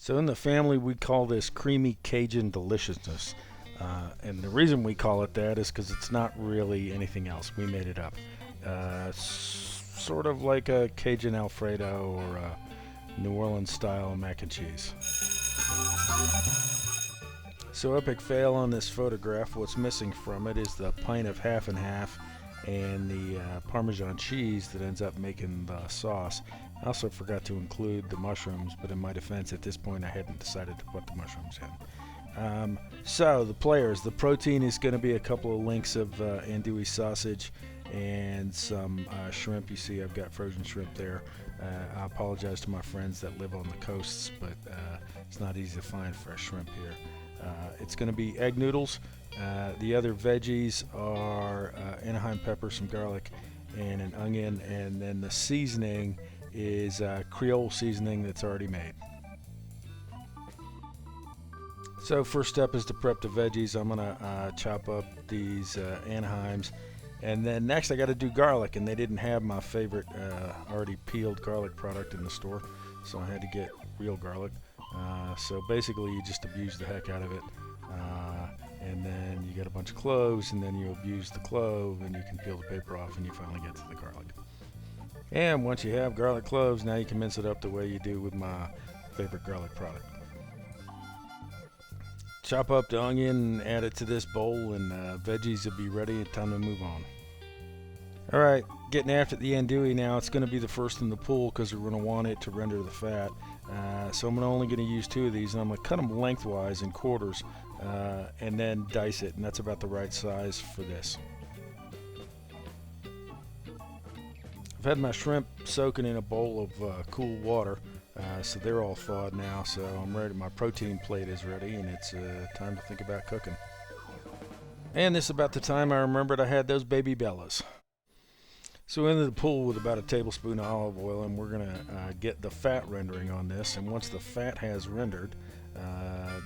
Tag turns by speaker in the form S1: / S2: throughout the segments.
S1: So in the family, we call this creamy Cajun deliciousness. And the reason we call it that is because it's not really anything else. We made it up. Sort of like a Cajun Alfredo or a New Orleans style mac and cheese. So epic fail on this photograph. What's missing from it is the pint of half and half and the Parmesan cheese that ends up making the sauce. I also forgot to include the mushrooms, but in my defense, at this point, I hadn't decided to put the mushrooms in. So the players, the protein is going to be a couple of links of andouille sausage and some shrimp. You see I've got frozen shrimp there. I apologize to my friends that live on the coasts, but it's not easy to find fresh shrimp here. It's going to be egg noodles. The other veggies are Anaheim pepper, some garlic, and an onion, and then the seasoning is Creole seasoning that's already made. So first step is to prep the veggies. I'm gonna chop up these Anaheims, and then next I got to do garlic, and they didn't have my favorite already peeled garlic product in the store, so I had to get real garlic. So basically you just abuse the heck out of it, and then you get a bunch of cloves, and then you abuse the clove, and you can peel the paper off, and you finally get to the garlic. And once you have garlic cloves, now you can mince it up the way you do with my favorite garlic product. Chop up the onion and add it to this bowl, and veggies will be ready and time to move on. Alright, getting after the andouille now. It's going to be the first in the pool because we're going to want it to render the fat. So I'm only going to use 2 of these, and I'm going to cut them lengthwise in quarters and then dice it, and that's about the right size for this. I've had my shrimp soaking in a bowl of cool water, so they're all thawed now, so I'm ready. My protein plate is ready, and it's time to think about cooking. And this is about the time I remembered I had those baby bellas. So into the pool with about a tablespoon of olive oil, and we're going to get the fat rendering on this, and once the fat has rendered,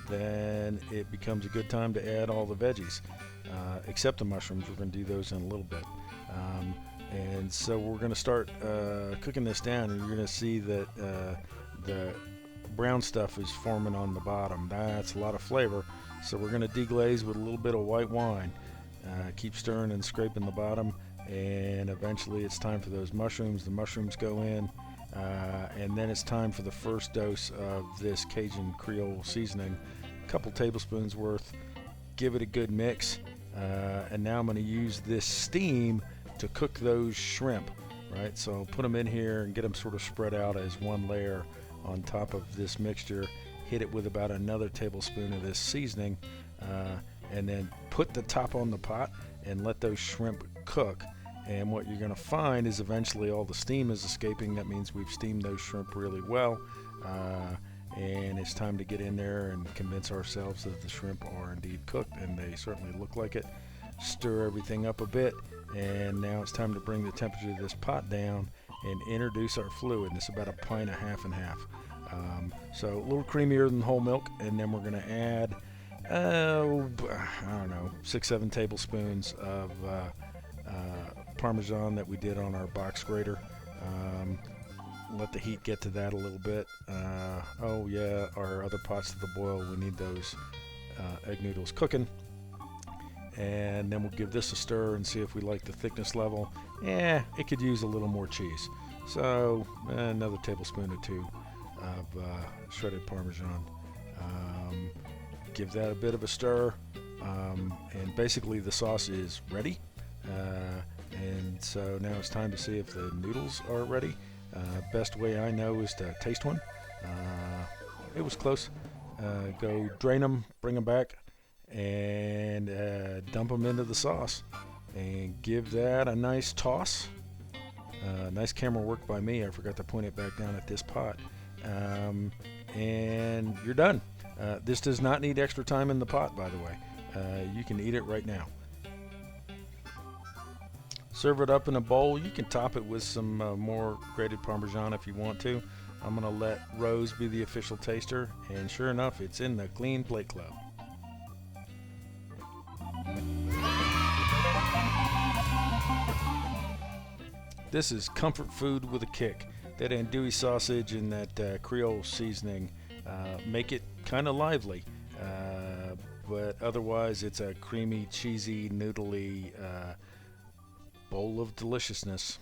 S1: then it becomes a good time to add all the veggies, except the mushrooms. We're going to do those in a little bit. And so we're going to start cooking this down, and you're going to see that the brown stuff is forming on the bottom. That's a lot of flavor. So we're going to deglaze with a little bit of white wine. Keep stirring and scraping the bottom, and eventually it's time for those mushrooms. The mushrooms go in, and then it's time for the first dose of this Cajun Creole seasoning, a couple tablespoons worth. Give it a good mix, and now I'm going to use this steam to cook those shrimp, right? So put them in here and get them sort of spread out as one layer on top of this mixture. Hit it with about another tablespoon of this seasoning, and then put the top on the pot and let those shrimp cook. And what you're going to find is eventually all the steam is escaping. That means we've steamed those shrimp really well, and it's time to get in there and convince ourselves that the shrimp are indeed cooked, and they certainly look like it. Stir everything up a bit, and now it's time to bring the temperature of this pot down and introduce our fluid. And it's about a pint of half and half, so a little creamier than whole milk. And then we're going to add I don't know, 6-7 tablespoons of Parmesan that we did on our box grater. Let the heat get to that a little bit. Oh yeah, our other pots to the boil, we need those egg noodles cooking. And then we'll give this a stir and see if we like the thickness level. It could use a little more cheese. So another tablespoon or 2 of shredded Parmesan. Give that a bit of a stir, and basically the sauce is ready. And so now it's time to see if the noodles are ready. Best way I know is to taste one. It was close. Go drain them, bring them back, and dump them into the sauce and give that a nice toss. Nice camera work by me. I forgot to point it back down at this pot. And you're done. This does not need extra time in the pot, by the way. You can eat it right now. Serve it up in a bowl. You can top it with some more grated Parmesan if you want to. I'm going to let Rose be the official taster, and sure enough, it's in the Clean Plate Club. This is comfort food with a kick. That andouille sausage and that Creole seasoning make it kind of lively. But otherwise, it's a creamy, cheesy, noodly bowl of deliciousness.